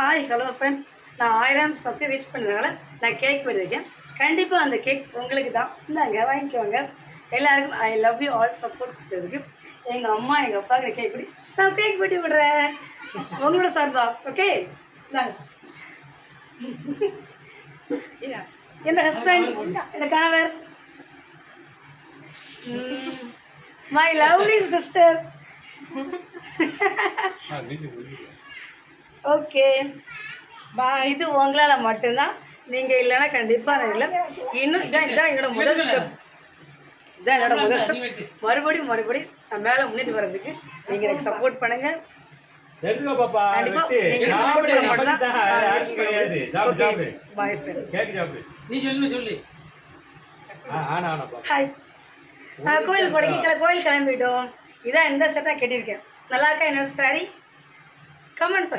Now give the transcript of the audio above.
Hi hello friends, நான் 1000 subscribe reach பண்ணதுனால நான் கேக் பண்ணியிருக்கேன். கண்டிப்பாக அந்த கேக் உங்களுக்கு தான். இந்தாங்க வாங்கிக்கோங்க. எல்லாருக்கும் I love you all support கொடுத்ததுக்கு. எங்கள் அம்மா எங்கள் அப்பாவுக்கு கேக் பண்ணி நான் கேக் வெட்டி விடுறேன் உங்களோட சார்பா. ஓகே, இந்தாங்க. என் ஹஸ்பண்ட், என் கணவர், my lovely sister. Okay bye. இது உங்களால் மட்டும்தான், நீங்கள் இல்லைன்னா கண்டிப்பாக இல்லை. இன்னும் இதான் என்னோட முதல் ஸ்டெப். இதான் என்னோட முதல் ஸ்டெப். மறுபடியும் நான் மேலே முன்னேறி வர்றதுக்கு நீங்கள் எனக்கு சப்போர்ட் பண்ணுங்க. கோயில் போட கோயில் கிளம்பிட்டோம். இதான் இந்த செட்டா கட்டியிருக்கேன். நல்லா இருக்கா என்னோட சாரி? கமெண்ட்